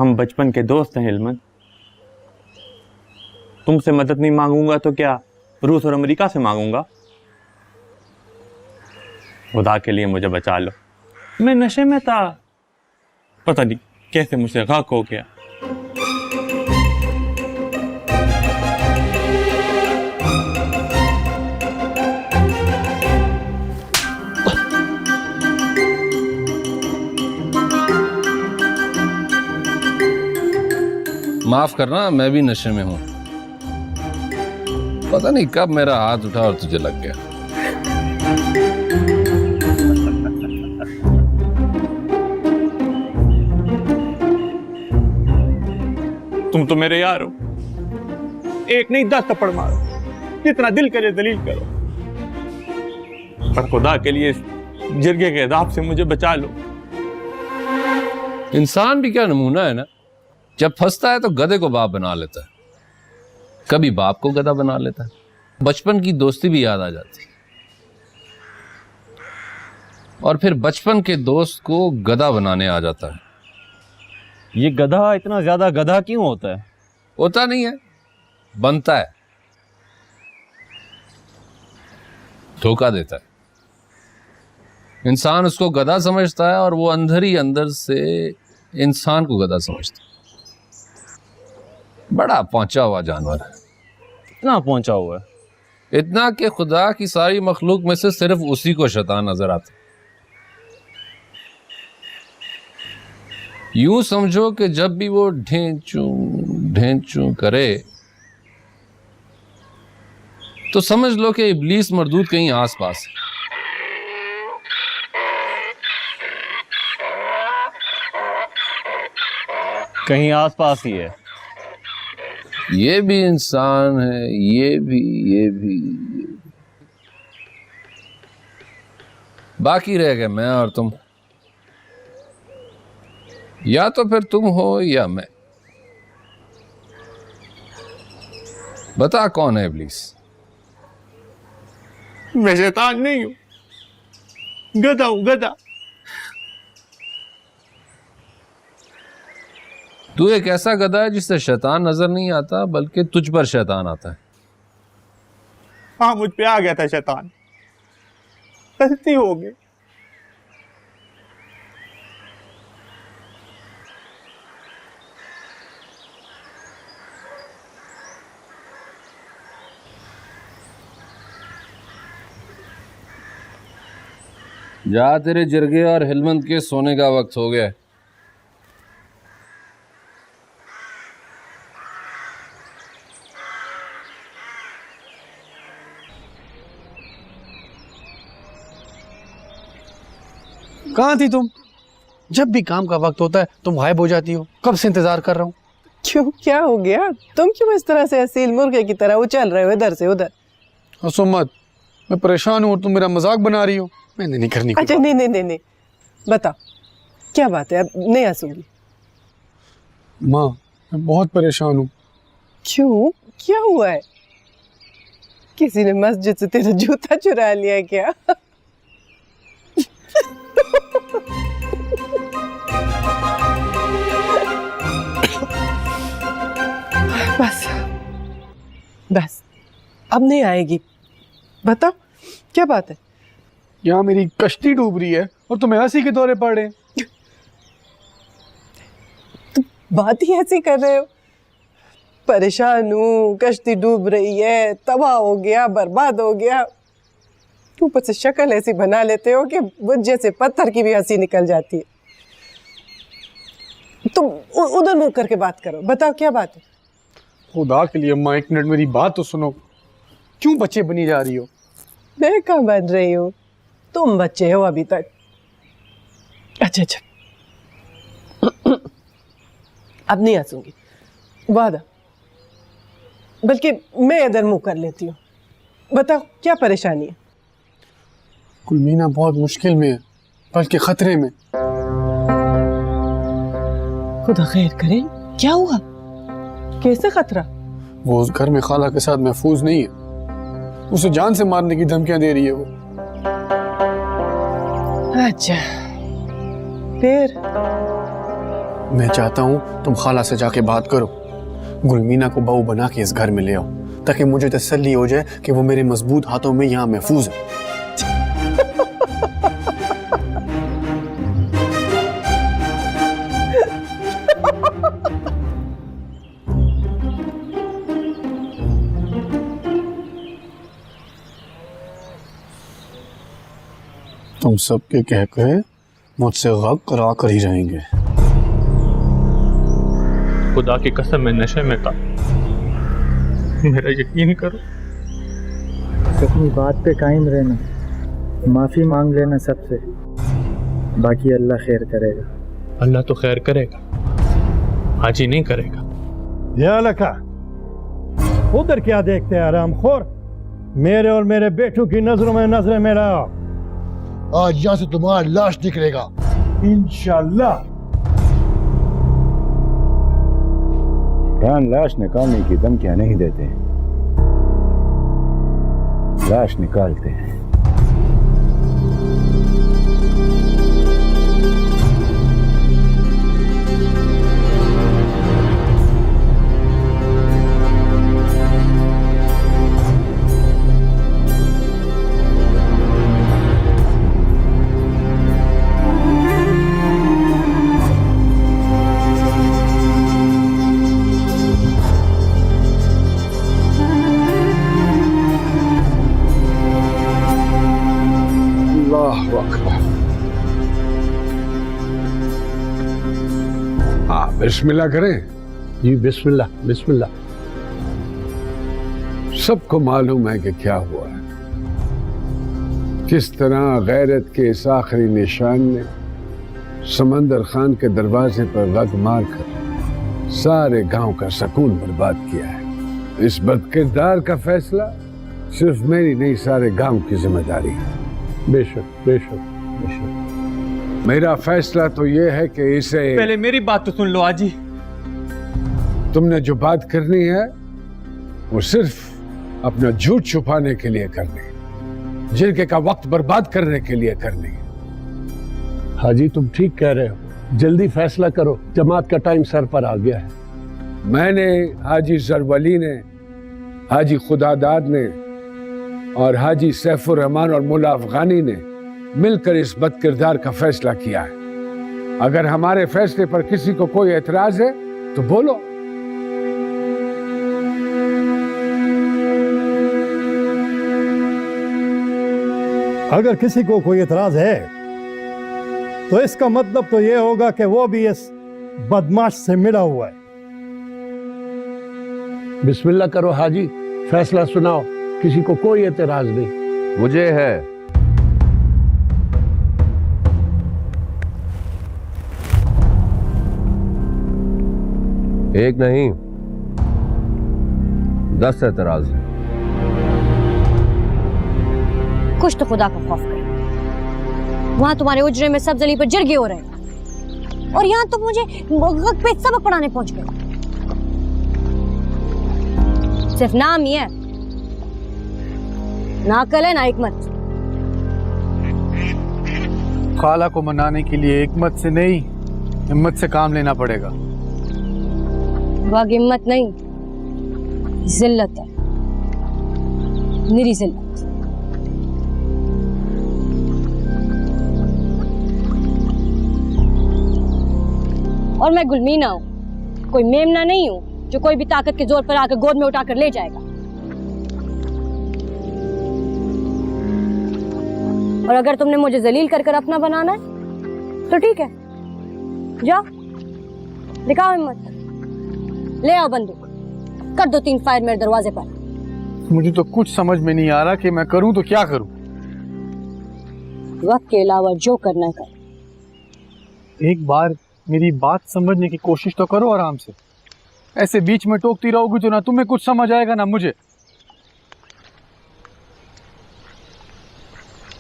हम बचपन के दोस्त हैं हिलमन। तुमसे मदद नहीं मांगूंगा तो क्या रूस और अमेरिका से मांगूंगा? खुदा के लिए मुझे बचा लो, मैं नशे में था, पता नहीं कैसे मुझसे गाक हो गया। माफ करना, मैं भी नशे में हूं। पता नहीं कब मेरा हाथ उठा और तुझे लग गया। तुम तो मेरे यार हो, एक नहीं 10 थप्पड़ मारो, जितना दिल करे दलील करो, पर खुदा के लिए जिरगे के अज़ाब से मुझे बचा लो। इंसान भी क्या नमूना है ना, जब फंसता है तो गधे को बाप बना लेता है, कभी बाप को गधा बना लेता है। बचपन की दोस्ती भी याद आ जाती, और फिर बचपन के दोस्त को गधा बनाने आ जाता है। ये गधा इतना ज्यादा गधा क्यों होता है? होता नहीं है, बनता है, धोखा देता है। इंसान उसको गधा समझता है और वो अंदर ही अंदर से इंसान को गधा समझता है। बड़ा पहुंचा हुआ जानवर है। इतना पहुंचा हुआ है? इतना कि खुदा की सारी मखलूक में से सिर्फ उसी को शैतान नजर आता। यूं समझो कि जब भी वो ढेंचू करे तो समझ लो कि इब्लीस मरदूद कहीं आस पास है। कहीं आस पास ही है। ये भी इंसान है, ये भी। बाकी रह गए मैं और तुम। या तो फिर तुम हो या मैं। बता कौन है इब्लीस? मैं शैतान नहीं हूं, गधा हूं, गधा। तू एक ऐसा गधा है जिससे शैतान नजर नहीं आता, बल्कि तुझ पर शैतान आता है। हाँ, मुझ पे आ गया था शैतान, गलती हो गई। जा, तेरे जिरगे और हिलमंद के सोने का वक्त हो गया। कहाँ थी तुम? जब भी काम का वक्त होता है तुम गायब हो जाती हो। कब से इंतजार कर रहा हूँ। क्यों, क्या हो गया? तुम क्यों इस तरह से असील मुर्गे की तरह उछल रहे हो इधर से उधर? हंसो मत, मैं परेशान हूँ और तुम मेरा मजाक बना रही हो। मैंने नहीं करनी। अच्छा नहीं, बताओ क्या बात है? अब नहीं हंसूंगी। माँ, मैं बहुत परेशान हूँ। क्यों, क्या हुआ है? किसी ने मस्जिद से तेरा जूता चुरा लिया क्या? बस अब नहीं आएगी। बताओ क्या बात है? यहाँ मेरी कश्ती डूब रही है और तुम्हें हंसी के दौरे पड़ रहे हैं। तुम बात ही ऐसी कर रहे हो। परेशान हूँ, कश्ती डूब रही है, तबाह हो गया, बर्बाद हो गया। ऊपर से शक्ल ऐसी बना लेते हो कि वो जैसे पत्थर की भी हंसी निकल जाती है। तुम उधर मुंह करके बात करो। बताओ क्या बात है? खुदा के लिए अम्मा, एक मिनट मेरी बात तो सुनो। क्यों बच्चे बनी जा रही हो? मैं कहाँ बन रही हूँ, तुम बच्चे हो अभी तक। अच्छा अब नहीं हंसूंगी, वादा। बल्कि मैं इधर मुंह कर लेती हूँ। बताओ क्या परेशानी है? कुलमीना बहुत मुश्किल में है, बल्कि खतरे में। खुदा खैर करे, क्या हुआ? कैसे खतरा? वो उस घर में खाला के साथ महफूज नहीं है। उसे जान से मारने की धमकियां दे रही है वो। अच्छा, फिर मैं चाहता हूँ तुम खाला से जाके बात करो, गुलमीना को बहू बना के इस घर में ले आओ, ताकि मुझे तसल्ली हो जाए कि वो मेरे मजबूत हाथों में यहाँ महफूज है। तुम सबके कह के मुझसे गप करा कर ही रहेंगे। खुदा की कसम मैं नशे में था, मेरा यकीन करो। अपनी बात पे कायम रहना, माफी मांग लेना सबसे, बाकी अल्लाह खैर करेगा। अल्लाह तो खैर करेगा, हाजी नहीं करेगा। या लका, उधर क्या देखते हैं आरामखोर? मेरे और मेरे बेटों की नजरों में नजरें मिलाओ। आज यहाँ से तुम्हारा लाश निकलेगा इंशाल्लाह। खान लाश निकालने की धमकियां नहीं देते, लाश निकालते हैं। बिस्मिल्लाह करें जी बिस्मिल्लाह बिस्मिल्लाह। सबको मालूम है कि क्या हुआ है, किस तरह गैरत के इस आखिरी निशान ने समंदर खान के दरवाजे पर गद मारकर सारे गांव का सुकून बर्बाद किया है। इस बदकिरदार का फैसला सिर्फ मेरी नहीं, सारे गांव की जिम्मेदारी है। बेशक बेशक बेशक। मेरा फैसला तो यह है कि इसे, पहले मेरी बात तो सुन लो आजी। तुमने जो बात करनी है वो सिर्फ अपना झूठ छुपाने के लिए करनी है, जिरगे का वक्त बर्बाद करने के लिए करनी है। हाजी तुम ठीक कह रहे हो, जल्दी फैसला करो, जमात का टाइम सर पर आ गया है। मैंने, हाजी जरवली ने, हाजी खुदादाद ने और हाजी सैफुर रहमान और मुल्ला अफगानी ने मिलकर इस बदकिरदार का फैसला किया है। अगर हमारे फैसले पर किसी को कोई एतराज है तो बोलो। अगर किसी को कोई एतराज है तो इसका मतलब तो यह होगा कि वो भी इस बदमाश से मिला हुआ है। बिस्मिल्लाह करो हाजी, फैसला सुनाओ, किसी को कोई एतराज नहीं। मुझे है। एक नहीं 10 एतराज। कुछ तो खुदा का खौफ करो। वहां तुम्हारे उजरे में सब जली पर जिरगे हो रहे हैं और यहाँ तुम मुझे वक्त पे सबक पढ़ाने पहुंच गए। सिर्फ नाम ही है, ना अकल है ना हिकमत। खाला को मनाने के लिए हिकमत से नहीं, हिम्मत से काम लेना पड़ेगा। वह हिम्मत नहीं, जिल्लत है, निरी जिल्लत। और मैं गुलमीना हूं, कोई मेमना नहीं हूं जो कोई भी ताकत के जोर पर आकर गोद में उठाकर ले जाएगा। और अगर तुमने मुझे जलील कर अपना बनाना है तो ठीक है, जाओ दिखाओ हिम्मत, ले आओ बंदूक, कर दो 3 फायर मेरे दरवाजे पर। मुझे तो कुछ समझ में नहीं आ रहा कि मैं करूं तो क्या करूं। वक्त के अलावा जो करना है कर। एक बार मेरी बात समझने की कोशिश तो करो आराम से। ऐसे बीच में टोकती रहोगी तो ना तुम्हें कुछ समझ आएगा ना मुझे।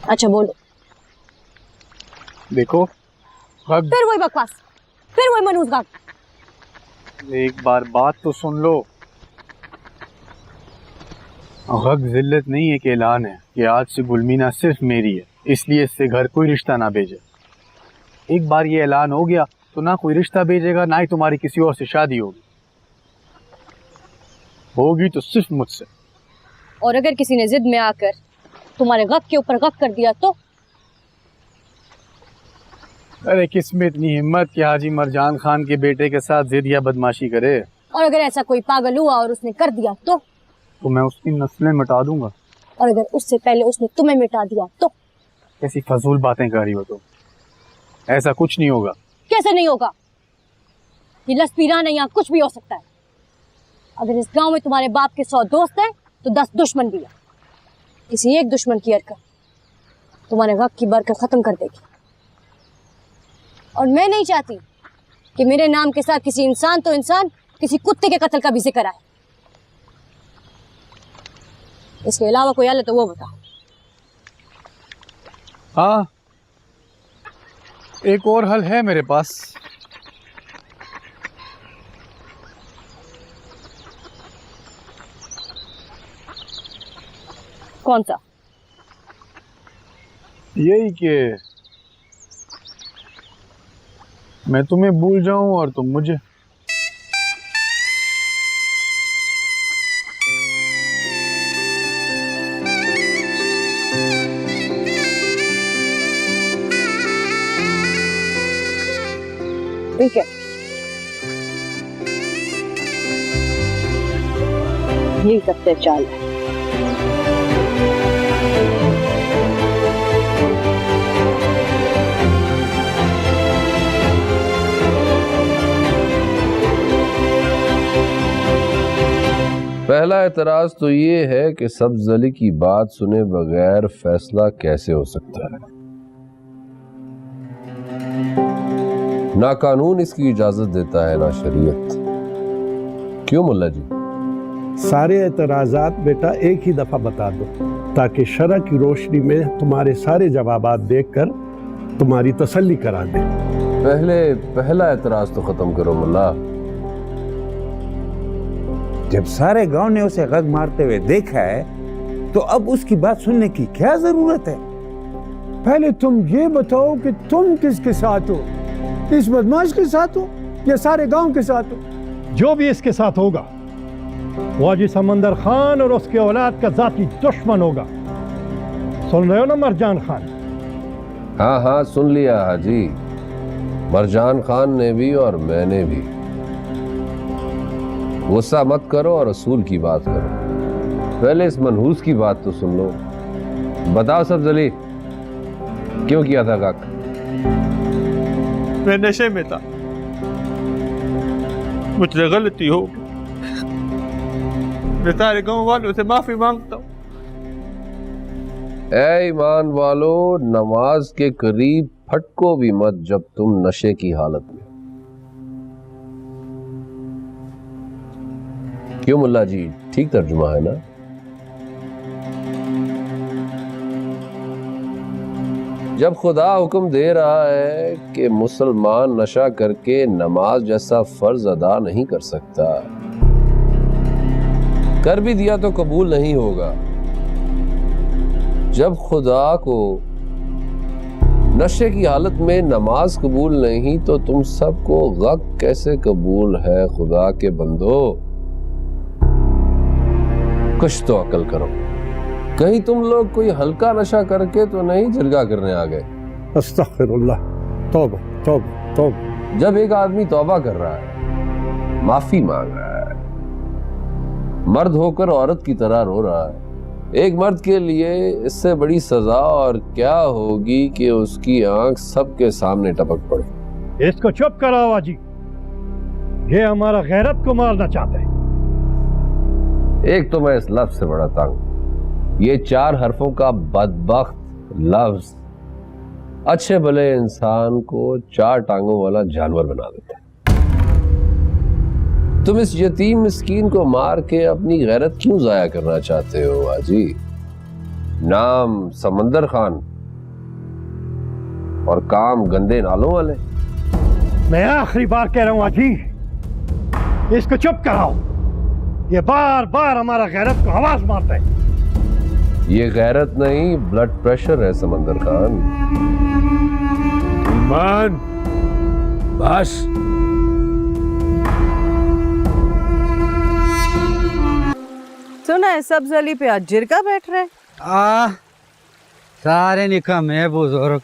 अच्छा बोलो। देखो फिर वही बकवास, फिर वही मनूसगार। एक बार बात तो सुन लो। हक जिल्लत नहीं है कि ऐलान है कि आज से गुलमीना सिर्फ मेरी है, इसलिए इससे घर कोई रिश्ता ना भेजे। एक बार ये ऐलान हो गया तो ना कोई रिश्ता भेजेगा, ना ही तुम्हारी किसी और से शादी होगी तो सिर्फ मुझसे। और अगर किसी ने जिद में आकर तुम्हारे गक के ऊपर गक कर दिया तो? अरे किसमें इतनी हिम्मत कि हाजी मरजान खान के बेटे के साथ जिद या बदमाशी करे। और अगर ऐसा कोई पागल हुआ और उसने कर दिया तो मैं उसकी नस्लें मिटा दूंगा। और अगर उससे पहले उसने तुम्हें मिटा दिया तो? कैसी फजूल बातें कर रही हो तुम, ऐसा कुछ नहीं होगा। कैसे नहीं होगा? ये लसपीराना यहाँ कुछ भी हो सकता है। अगर इस गांव में तुम्हारे बाप के 100 दोस्त हैं तो 10 दुश्मन भी है। किसी एक दुश्मन की हरकत तुम्हारे गक की बरकत खत्म कर देगी। और मैं नहीं चाहती कि मेरे नाम के साथ किसी इंसान तो इंसान किसी कुत्ते के कत्ल का भी जिक्र आए। इसके अलावा कोई हल है तो वो बताओ। हाँ, एक और हल है मेरे पास। कौन सा? यही कि मैं तुम्हें भूल जाऊं और तुम मुझे। ठीक है, यही सबसे चाल है। पहला एतराज तो ये है कि सब्ज अली की बात सुने बगैर फैसला कैसे हो सकता है। ना कानून इसकी इजाजत देता है ना शरीयत। क्यों मुल्ला जी? सारे एतराजात बेटा एक ही दफा बता दो ताकि शरअ की रोशनी में तुम्हारे सारे जवाबात देखकर तुम्हारी तसल्ली करा दे। पहला एतराज तो खत्म करो मुल्ला। जब सारे गांव ने उसे गग मारते हुए देखा है तो अब उसकी बात सुनने की क्या जरूरत है? पहले तुम ये बताओ कि तुम किसके साथ हो, इस बदमाश के साथ हो या सारे गांव के साथ हो? जो भी इसके साथ होगा वो हाजी समंदर खान और उसके औलाद का जाती दुश्मन होगा। सुन रहे हो ना मरजान खान? हाँ हाँ सुन लिया हाजी। मरजान खान ने भी और मैंने भी। गुस्सा मत करो और असूल की बात करो। पहले इस मनहूस की बात तो सुन लो। बताओ सब्ज अली, क्यों किया था काक? मैं नशे में था, मुझसे गलती हो गई। मैं सारे गांव वालों से माफी मांगता हूँ। ऐ ईमान वालो, नमाज के करीब फटको भी मत जब तुम नशे की हालत में। क्यों मुल्ला जी, ठीक तर्जुमा है ना? जब खुदा हुक्म दे रहा है कि मुसलमान नशा करके नमाज जैसा फर्ज अदा नहीं कर सकता, कर भी दिया तो कबूल नहीं होगा। जब खुदा को नशे की हालत में नमाज कबूल नहीं तो तुम सबको गक कैसे कबूल है? खुदा के बंदो, कुछ तो अकल करो। कहीं तुम लोग कोई हल्का नशा करके तो नहीं जिरगा करने आ गए? अस्तगफिरुल्लाह, तौबा तौबा तौबा। जब एक आदमी तौबा कर रहा है, माफी मांग रहा है, मर्द होकर औरत की तरह रो रहा है, एक मर्द के लिए इससे बड़ी सजा और क्या होगी कि उसकी आंख सबके सामने टपक पड़े। इसको चुप कराओ हाजी, ये हमारा गैरत को मारना चाहते हैं। एक तो मैं इस लफ्ज से बड़ा तंग, ये 4 हरफों का बदबख्त लफ्ज अच्छे भले इंसान को 4 टांगों वाला जानवर बना देता है। तुम इस यतीम मिस्कीन को मार के अपनी गैरत क्यों जाया करना चाहते हो हाजी? नाम समंदर खान और काम गंदे नालों वाले। मैं आखिरी बार कह रहा हूं हाजी, इसको चुप कराओ। ये बार बार हमारा गैरत को आवाज मारता है। ये गैरत नहीं, ब्लड प्रेशर है समंदर खान। ईमान, बस सुना है सब्ज अली पे आज जिरका बैठ रहे। सारे निकम्मे बुजुर्ग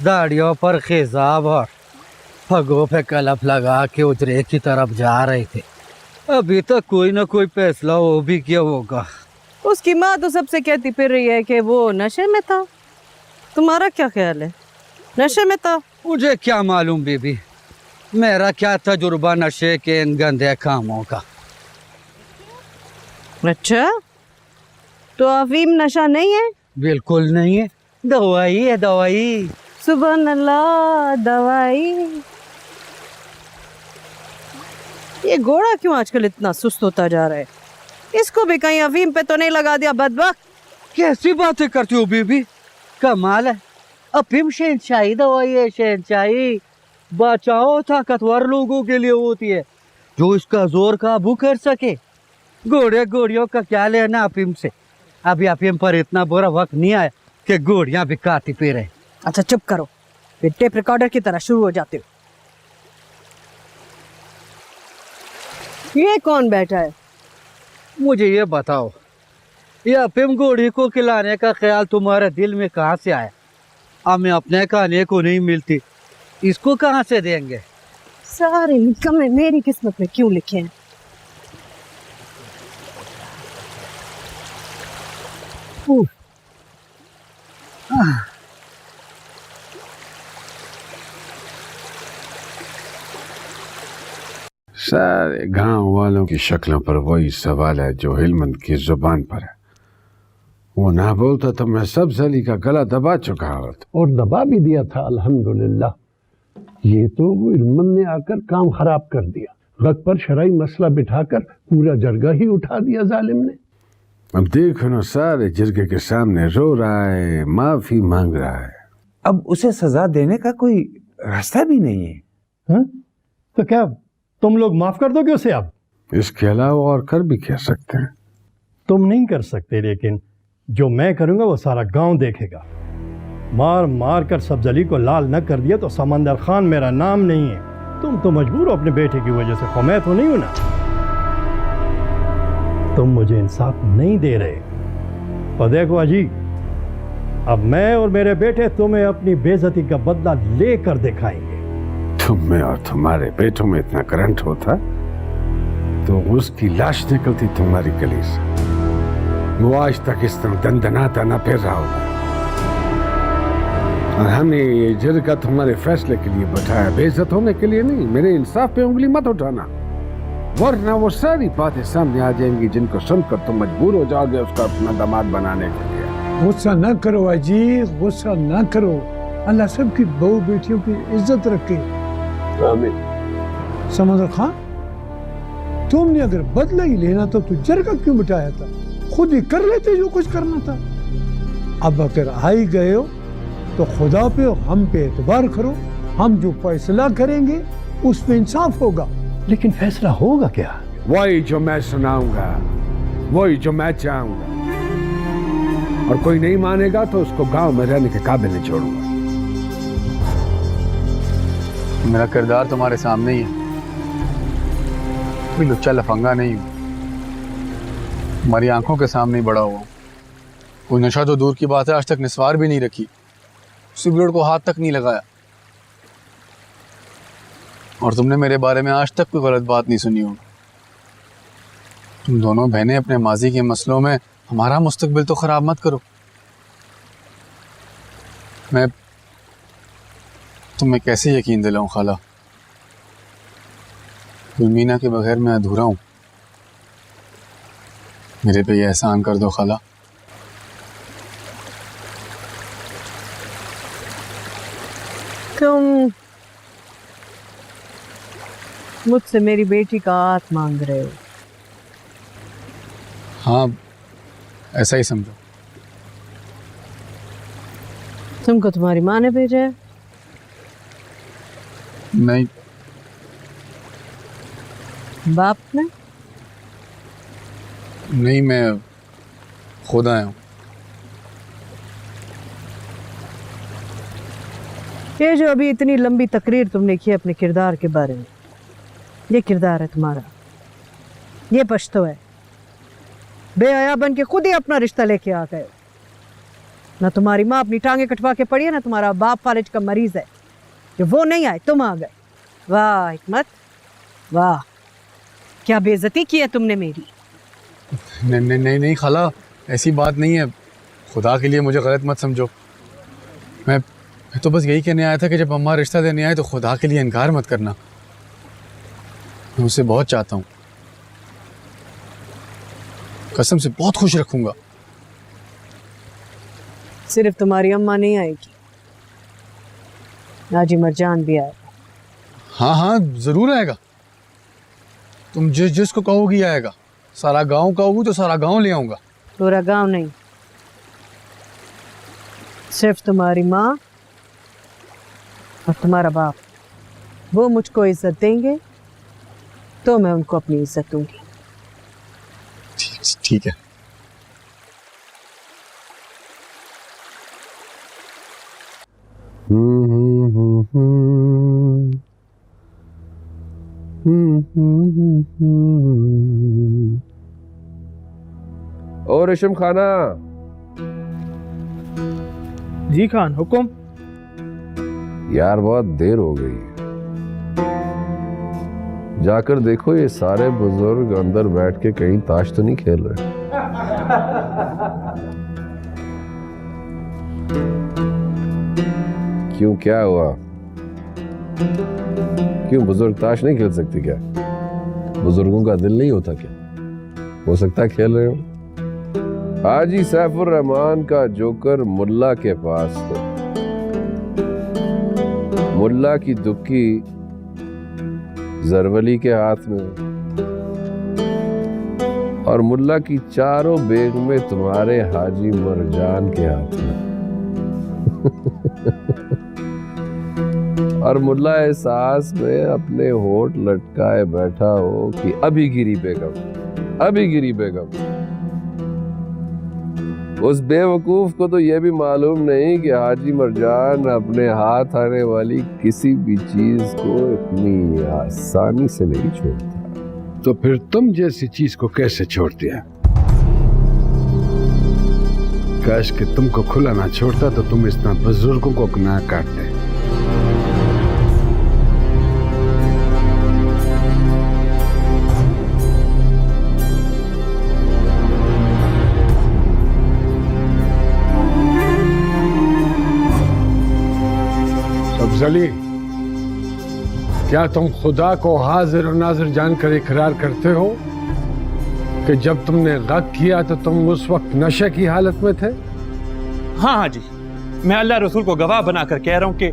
दाढ़ियों पर खिजाब और फगों पे कलप लगा के उजरे की तरफ जा रहे थे। अभी तक कोई ना कोई फैसला हो भी क्या होगा। उसकी माँ तो सबसे कहती फिर रही है कि वो नशे में था। तुम्हारा क्या ख्याल है? नशे में था? मुझे क्या मालूम बीबी, मेरा क्या तजुर्बा नशे के इन गंदे कामों का। अच्छा, तो अफीम नशा नहीं है? बिल्कुल नहीं है, दवाई है दवाई। सुबह अल्लाह, दवाई। ये घोड़ा क्यों आजकल इतना सुस्त होता जा रहा है? इसको भी कहीं अफीम पे तो नहीं लगा दिया बदबख्त? कैसी बातें करती हो बीबी, कमाल है। अफीम शहनशाही दवाई है, शहनशाही। बचाओ ताकतवर लोगों के लिए होती है जो इसका जोर काबू कर सके। घोड़े घोड़ियों का क्या लेना अफीम से। अभी अफीम पर इतना बुरा वक्त नहीं आया कि घोड़ियां भी काटी पी रहे। अच्छा चुप करो, फिर टेप रिकॉर्डर की तरह शुरू हो जाते हो। ये कौन बैठा है? मुझे ये बताओ, ये अफीम घोड़ी को खिलाने का ख्याल तुम्हारे दिल में कहाँ से आया? हमें अपने खाने को नहीं मिलती, इसको कहाँ से देंगे? सारे निकम्मे मेरी किस्मत में क्यों लिखे हैं? सारे गांव वालों की शक्लों पर वही सवाल है जो हिलमंद की जुबान पर है। वो ना बोलता तो मैं सब्ज अली का गला दबा चुका होता। और दबा भी दिया था अल्हम्दुलिल्लाह। ये तो वो हिलमंद ने आकर काम खराब कर दिया। वक्त पर शरई मसला बिठाकर पूरा जरगा ही उठा दिया जालिम ने। अब देखो ना, सारे जिरगे के सामने रो रहा है, माफी मांग रहा है। अब उसे सजा देने का कोई रास्ता भी नहीं है। हा? तो क्या तुम लोग माफ कर दोगे उसे? अब इसके अलावा और कर भी क्या सकते हैं? तुम नहीं कर सकते, लेकिन जो मैं करूंगा वो सारा गांव देखेगा। मार मार कर सब्ज अली को लाल न कर दिया तो समंदर खान मेरा नाम नहीं है। तुम तो मजबूर हो अपने बेटे की वजह से, मैं तो नहीं हूं ना। तुम मुझे इंसाफ नहीं दे रहे। और देखो अजी, अब मैं और मेरे बेटे तुम्हें अपनी बेइज्जती का बदला लेकर दिखाएंगे। तुम में और तुम्हारे बेटों में इतना करंट होता तो उसकी लाश निकलती तुम्हारी गली से। वो आज तक इस तरह दंदनाता न फिर रहा होगा। और हमने ये जिरगा तुम्हारे फैसले के लिए बैठाया, बेइज्जत होने के लिए नहीं। मेरे इंसाफ पे उंगली मत उठाना, वरना वो सारी बातें सामने आ जाएंगी जिनको सुनकर तुम मजबूर हो जाओगे उसका अपना दामाद बनाने के लिए। गुस्सा न करो अजीज, गुस्सा न करो। अल्लाह सबकी बहू बेटियों की इज्जत रखे। आमीन। समंदर खान, तुमने अगर बदला ही लेना था तो जरगा क्यों बिठाया था? खुद ही कर लेते जो कुछ करना था। अब अगर आ ही गए हो तो खुदा पे और हम पे एतबार करो। हम जो फैसला करेंगे उसमें इंसाफ होगा। लेकिन फैसला होगा क्या? वही जो मैं सुनाऊंगा, वही जो मैं चाहूंगा। और कोई नहीं मानेगा तो उसको गांव में रहने के काबिल नहीं छोड़ूंगा। मेरा किरदार तुम्हारे सामने ही है, कोई लुच्चा लफंगा नहीं हूँ। हमारी आंखों के सामने ही बड़ा हुआ। कोई नशा तो दूर की बात है, आज तक निस्वार भी नहीं रखी, सिगरेट को हाथ तक नहीं लगाया। और तुमने मेरे बारे में आज तक कोई गलत बात नहीं सुनी होगी। तुम दोनों बहनें अपने माजी के मसलों में हमारा मुस्तकबिल तो खराब मत करो। मैं तुम्हें कैसे यकीन दिलाऊं खाला? गुलमीना के बगैर मैं अधूरा हूं। मेरे पे ये एहसान कर दो खाला। तुम मुझसे मेरी बेटी का हाथ मांग रहे हो? हाँ, ऐसा ही समझो। तुमको तुम्हारी माँ ने भेजा है? नहीं। बाप ने? नहीं, मैं खुद आया हूँ। ये जो अभी इतनी लंबी तकरीर तुमने की अपने किरदार के बारे में, ये किरदार है तुम्हारा, ये पश्तो है। बेहया बन के खुद ही अपना रिश्ता लेके आ गए। ना तुम्हारी माँ अपनी टांगे कटवा के पड़ी है, ना तुम्हारा बाप फालिज का मरीज है। कि वो नहीं आए, तुम आ गए। वाह हिकमत, वाह, क्या बेइज्जती की है तुमने मेरी। नहीं खाला, ऐसी बात नहीं है। खुदा के लिए मुझे गलत मत समझो। मैं तो बस यही कहने आया था कि जब अम्मा रिश्ता देने आए तो खुदा के लिए इनकार मत करना। मैं उसे बहुत चाहता हूँ, कसम से बहुत खुश रखूंगा। सिर्फ तुम्हारी अम्मा नहीं आएगी, हाजी मरजान भी आएगा। हाँ जरूर आएगा। तुम जिसको कहोगी आएगा। सारा गांव कहोगी तो सारा गांव ले आऊंगा। पूरा गांव नहीं, सिर्फ तुम्हारी माँ और तुम्हारा बाप। वो मुझको इज्जत देंगे तो मैं उनको अपनी इज्जत दूंगी। ठीक है। और रेशम खाना। जी खान, हुक्म। यार बहुत देर हो गई, जाकर देखो ये सारे बुजुर्ग अंदर बैठ के कहीं ताश तो नहीं खेल रहे। क्यों, क्या हुआ? क्यों बुजुर्ग ताश नहीं खेल सकते क्या? बुजुर्गों का दिल नहीं होता क्या? हो सकता है खेल रहे हो। हाजी सैफुर रहमान का जोकर मुल्ला के पास हो। मुल्ला की दुक्की जरवली के हाथ में और मुल्ला की चारों बेगमें तुम्हारे हाजी मरजान के हाथ में। और मुल्ला एहसास में अपने होठ लटकाए बैठा हो कि अभी गिरी बेगम, अभी गिरी बेगम। उस बेवकूफ को तो यह भी मालूम नहीं कि हाजी मरजान अपने हाथ आने वाली किसी भी चीज को इतनी आसानी से नहीं छोड़ता। तो फिर तुम जैसी चीज को कैसे छोड़ दिया? काश कि तुमको खुला ना छोड़ता तो तुम इतना बुजुर्गों को ना काटते। सब्जली, क्या तुम खुदा को हाजिर और नाजिर जानकर इकरार करते हो कि जब तुमने गक किया तो तुम उस वक्त नशे की हालत में थे? हाँ हाजी, मैं अल्लाह रसूल को गवाह बनाकर कह रहा हूँ कि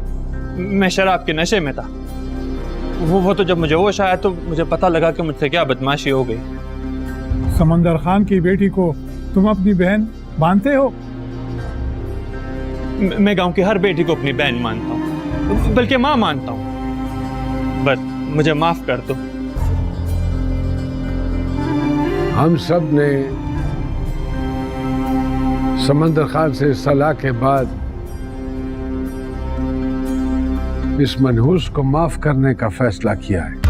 मैं शराब के नशे में था। वो तो जब मुझे होश आया तो मुझे पता लगा कि मुझसे क्या बदमाशी हो गई। समंदर खान की बेटी को तुम अपनी बहन मानते हो? मैं गांव की हर बेटी को अपनी बहन मानता हूँ, बल्कि माँ मानता हूँ। बस मुझे माफ कर दो। हम सब ने समंदर खान से सलाह के बाद इस मनहूस को माफ करने का फैसला किया है।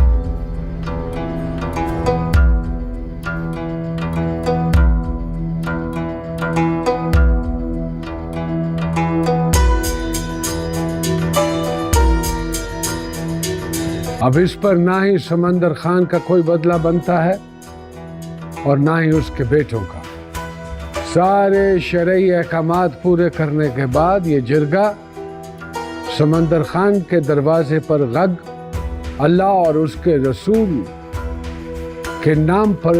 अब इस पर ना ही समंदर खान का कोई बदला बनता है और ना ही उसके बेटों का। सारे शरई अहकामात पूरे करने के बाद ये जिरगा समंदर खान के दरवाजे पर गग अल्लाह और उसके रसूल के नाम पर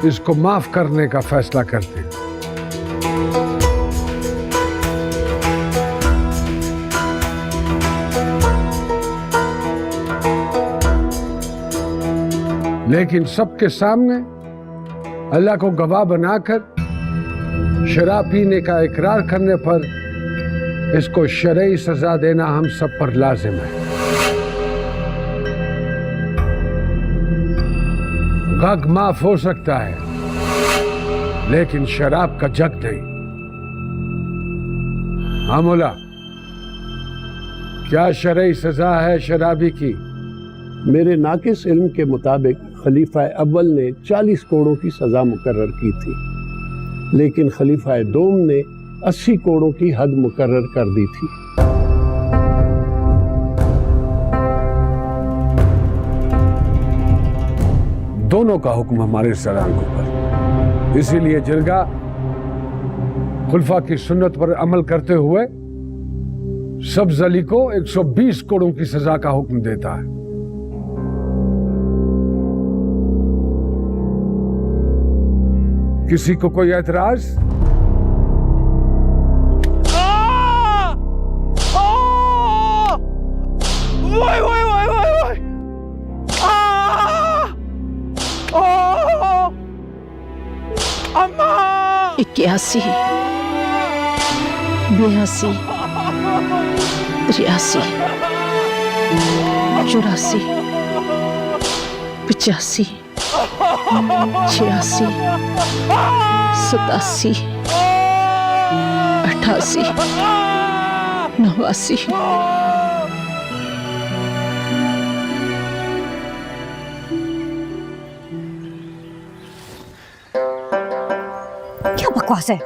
इसको माफ करने का फैसला करते हैं। लेकिन सबके सामने अल्लाह को गवाह बनाकर शराब पीने का इकरार करने पर इसको शरई सजा देना हम सब पर लाजिम है। गग माफ हो सकता है लेकिन शराब का जग नहीं। हाँ मौला, क्या शरई सजा है शराबी की? मेरे नाकिस इल्म के मुताबिक खलीफा अव्वल ने 40 कोड़ों की सजा मुकर्रर की थी, लेकिन खलीफा दोम ने 80 कोड़ों की हद मुकर्रर कर दी थी। दोनों का हुक्म हमारे सर आंखों पर, इसीलिए जिरगा खुलफा की सुन्नत पर अमल करते हुए सब्ज अली को 120 कोड़ों की सजा का हुक्म देता है। किसी को कोई ऐतराज? इक्यासी, 82, 83, 84, 85, 86, 87, 88, 89। क्या बकवास है?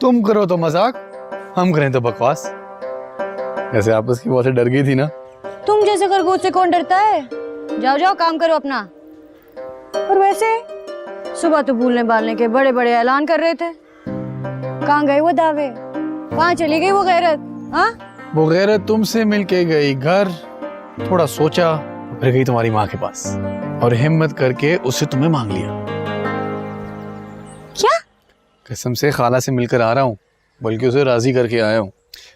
तुम करो तो मजाक, हम करें तो बकवास। ऐसे आपस की बात से डर गई थी ना। तुम जैसे खरगोश से कौन डरता है? जाओ जाओ काम करो अपना। और वैसे सुबह तो भूलने बालने के बड़े बड़े ऐलान कर रहे थे, कहाँ गए वो दावे? कहाँ चली गई वो गैरत? हाँ, वो गैरत तुमसे मिलके गई घर, थोड़ा सोचा, फिर गई तुम्हारी माँ के पास और हिम्मत करके उससे तुम्हें मांग लिया। क्या? कसम से खाला से मिलकर आ रहा हूँ, बल्कि उसे राजी करके आया हूँ।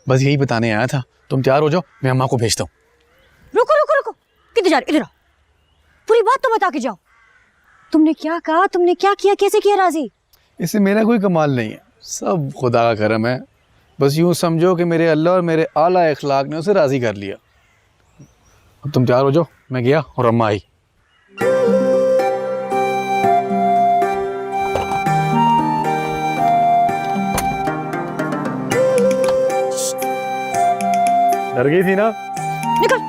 बस यही बताने आया था। तुम तैयार हो जाओ, मैं अम्मा को भेजता हूँ। रुको रुको रुको, किधर जा रहे? इधर आओ, पूरी बात तो बता के जाओ। तुमने क्या कहा, तुमने क्या किया, कैसे किया राजी? इससे मेरा कोई कमाल नहीं है, सब खुदा का करम है। बस यूँ समझो कि मेरे अल्लाह और मेरे आला इखलाक ने उसे राजी कर लिया। अब तुम तैयार हो जाओ, मैं गया और अम्मा आई। डर गई थी ना? निकल।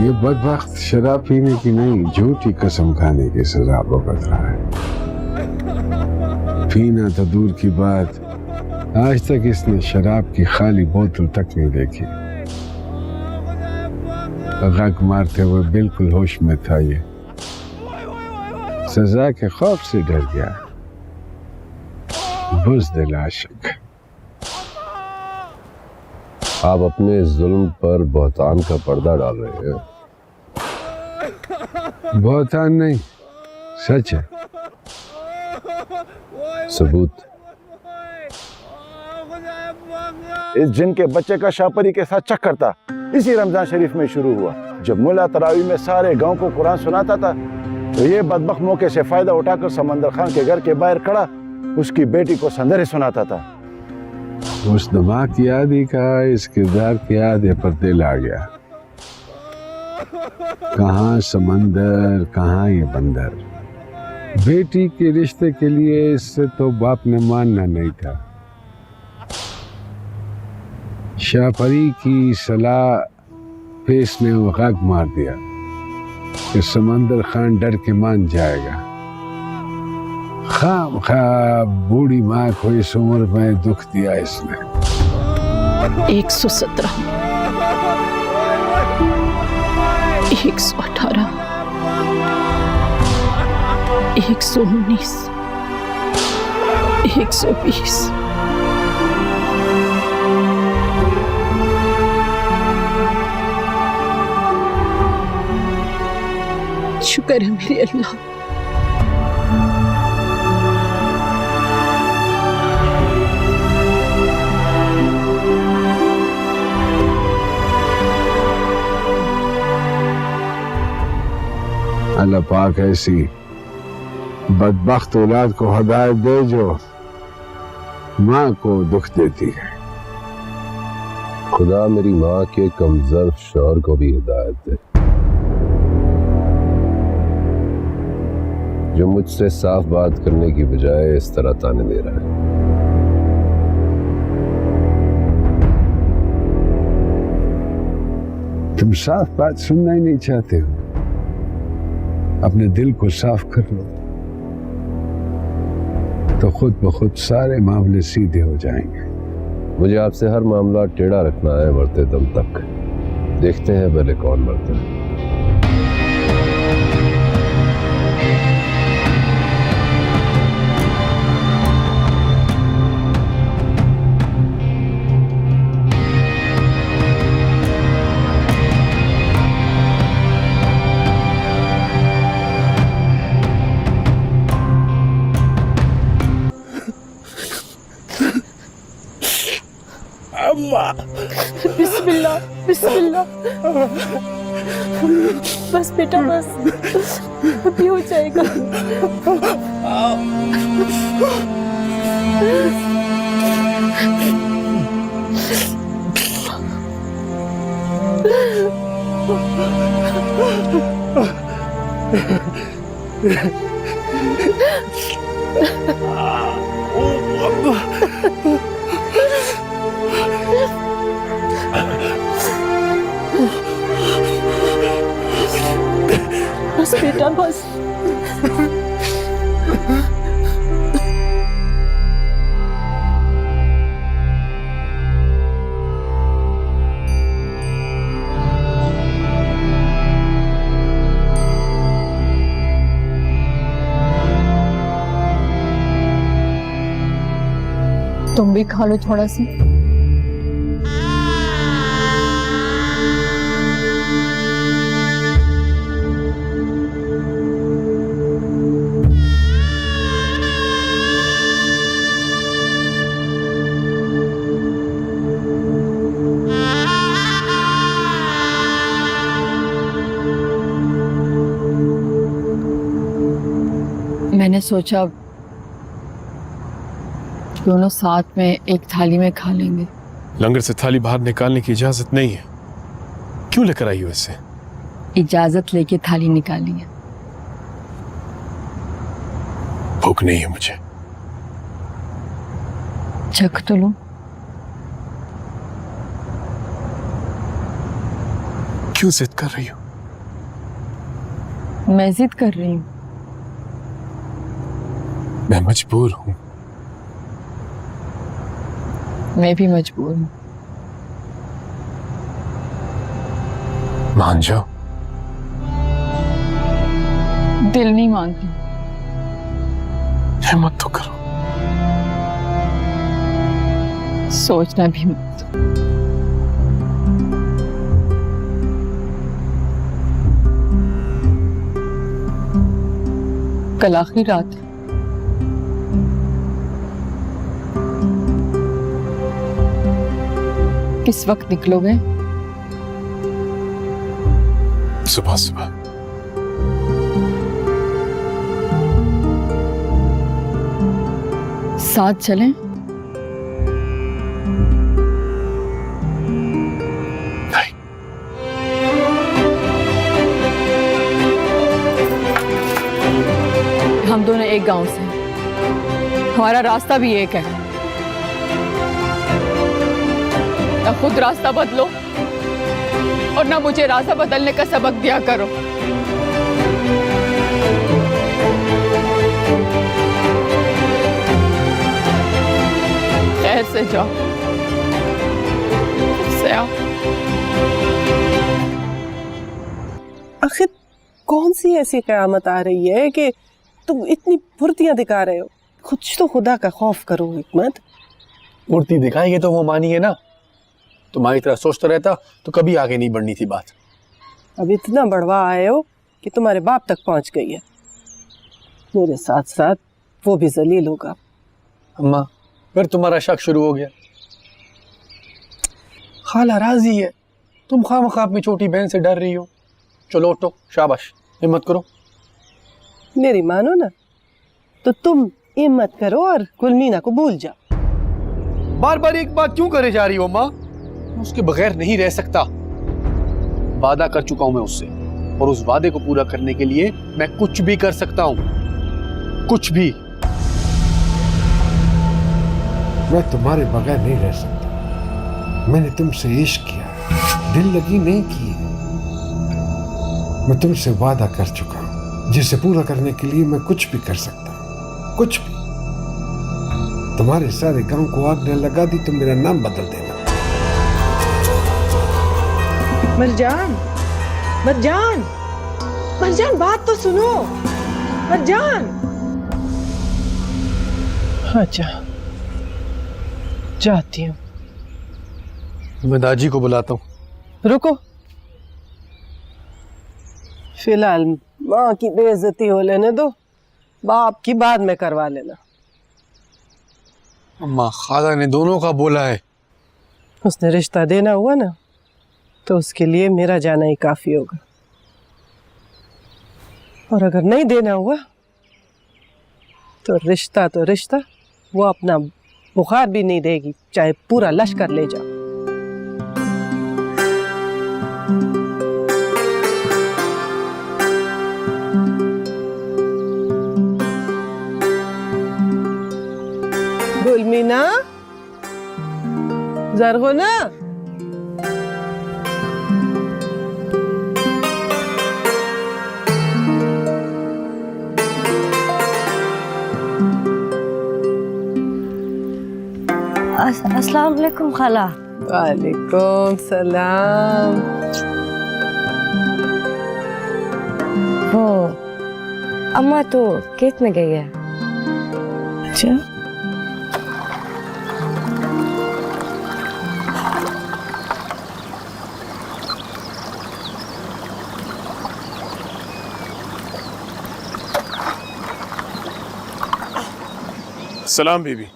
ये बदबख्त शराब पीने की नहीं, झूठी कसम खाने की सजा भुगत रहा है। पीना तो दूर की बात, आज तक इसने शराब की खाली बोतल तक नहीं देखी। गग मारते हुए बिल्कुल होश में था ये, सजा के खौफ से डर गया। बुज़दिल आशिक। आप अपने जुल्म पर बहतान का पर्दा डाल रहे हैं। बहतान नहीं, सच है। सबूत? इस जिन के बच्चे का शाहपरी के साथ चक्कर था, इसी रमजान शरीफ में शुरू हुआ। जब मुल्ला तरावी में सारे गांव को कुरान सुनाता था, तो ये बदबख्त मौके से फायदा उठाकर समंदर खान के घर के बाहर खड़ा उसकी बेटी को संदरे सुनाता था। उस दमा की याद ही कहा, इस किरदार की याद है पर दिल आ गया। कहाँ समंदर, कहाँ ये बंदर। बेटी के रिश्ते के लिए इससे तो बाप ने मानना नहीं था। शाहपरी की सलाह पे इसने वक़ाक मार दिया कि समंदर खान डर के मान जाएगा। खाम खा बूढ़ी माँ को इस उम्र में दुख दिया इसने। 117, 118, 119, 120। शुक्र है मेरे अल्लाह। अल्लाह पाक ऐसी बदबख्त औलाद को हदायत दे जो माँ को दुख देती है। खुदा मेरी माँ के कमजोर शौहर को भी हिदायत दे, जो मुझसे साफ बात करने की बजाय इस तरह ताने दे रहा है। तुम साफ बात सुनना ही नहीं चाहते हो, अपने दिल को साफ कर लो तो खुद ब खुद सारे मामले सीधे हो जाएंगे। मुझे आपसे हर मामला टेढ़ा रखना है मरते दम तक। देखते हैं पहले कौन मरता है। बिस्मिल्लाह बिस्मिल्लाह। बस बेटा बस, अभी हो जाएगा। बस बेटा बस। तुम भी खा लो थोड़ा सा। मैंने सोचा दोनों साथ में एक थाली में खा लेंगे। लंगर से थाली बाहर निकालने की इजाजत नहीं है। क्यों लेकर आई हो इसे? इजाजत लेके थाली निकाली है। भूख नहीं है मुझे। चख तो लो। क्यों जिद कर रही हो? मैं जिद कर रही हूँ? मैं मजबूर हूं। मैं भी मजबूर हूँ। मान जाओ। दिल नहीं मानती। हिम्मत तो करो। सोचना भी मत। कल आखिरी रात है। किस वक्त निकलोगे? सुबह सुबह। साथ चलें? नहीं। हम दोनों एक गांव से हैं। हमारा रास्ता भी एक है। ना खुद रास्ता बदलो और ना मुझे रास्ता बदलने का सबक दिया करो। खैर से जाओ, से आओ। आखिर कौन सी ऐसी कयामत आ रही है कि तुम इतनी फुर्तियां दिखा रहे हो? कुछ तो खुदा का खौफ करो हिकमत। फुर्ती दिखाएंगे तो वो मानिए ना। तुम्हारी तरह सोचता रहता तो कभी आगे नहीं बढ़नी थी बात। अब इतना बढ़वा आए हो कि तुम्हारे बाप तक पहुंच गई है। मेरे साथ साथ वो भी जलील होगा। अम्मा फिर तुम्हारा शक शुरू हो गया। खाला राजी है, तुम खामखा अपनी छोटी बहन से डर रही हो। चलो उठो, शाबाश, हिम्मत करो, मेरी मानो ना तो तुम हिम्मत करो और गुलमीना को भूल जाओ। बार बार एक बात क्यों करे जा रही हो माँ? उसके बगैर नहीं रह सकता। वादा कर चुका हूं मैं उससे, और उस वादे को पूरा करने के लिए मैं कुछ भी कर सकता हूं, कुछ भी। मैं तुम्हारे बगैर नहीं रह सकता। मैंने तुमसे इश्क किया, दिल लगी नहीं की। मैं तुमसे वादा कर चुका हूं, जिसे पूरा करने के लिए मैं कुछ भी कर सकता हूं, कुछ भी। तुम्हारे सारे गांव को आग न लगा दी तो मेरा नाम बदल देना। मरजान, मरजान, मरजान, बात तो सुनो। मरजान, अच्छा जाती हूँ। मैं दाजी को बुलाता हूँ। रुको, फिलहाल माँ की बेइज्जती हो लेने दो, बाप की बाद में करवा लेना। अम्मा, खाला ने दोनों का बोला है। उसने रिश्ता देना हुआ ना, तो उसके लिए मेरा जाना ही काफी होगा। और अगर नहीं देना हुआ तो रिश्ता, वो अपना बुखार भी नहीं देगी, चाहे पूरा लश्कर ले जाओ। गुलमीना, जरगोना, अस्सलाम वालेकुम खाला। वालेकुम सलाम। वो अम्मा तो खेत में गई है। अच्छा, सलाम बीबी।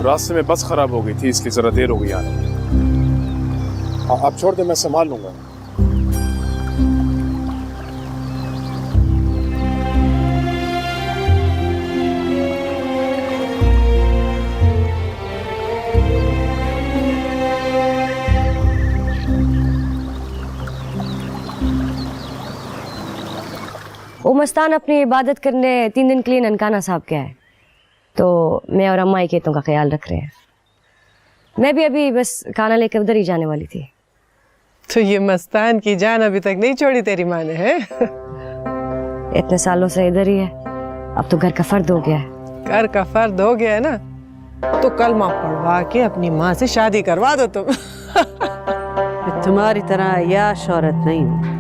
रास्ते में बस खराब हो गई थी, इसलिए जरा देर हो गई आने में। आप छोड़ दे, मैं संभाल लूंगा। वो मस्तान अपनी इबादत करने 3 दिन के लिए ननकाना साहब गया है, तो मैं और अम्मा ही खेतों का ख्याल रख रहे हैं। मैं भी अभी बस खाना लेकर उधर ही जाने वाली थी। तो ये मस्तान की जान अभी तक नहीं छोड़ी तेरी माँ ने, है? इतने सालों से इधर ही है, अब तो घर का फर्द हो गया है। घर का फर्द हो गया है ना, तो कलमा पढ़वा के अपनी माँ से शादी करवा दो तुम। तुम्हारी तरह या शौहरत नहीं हूँ,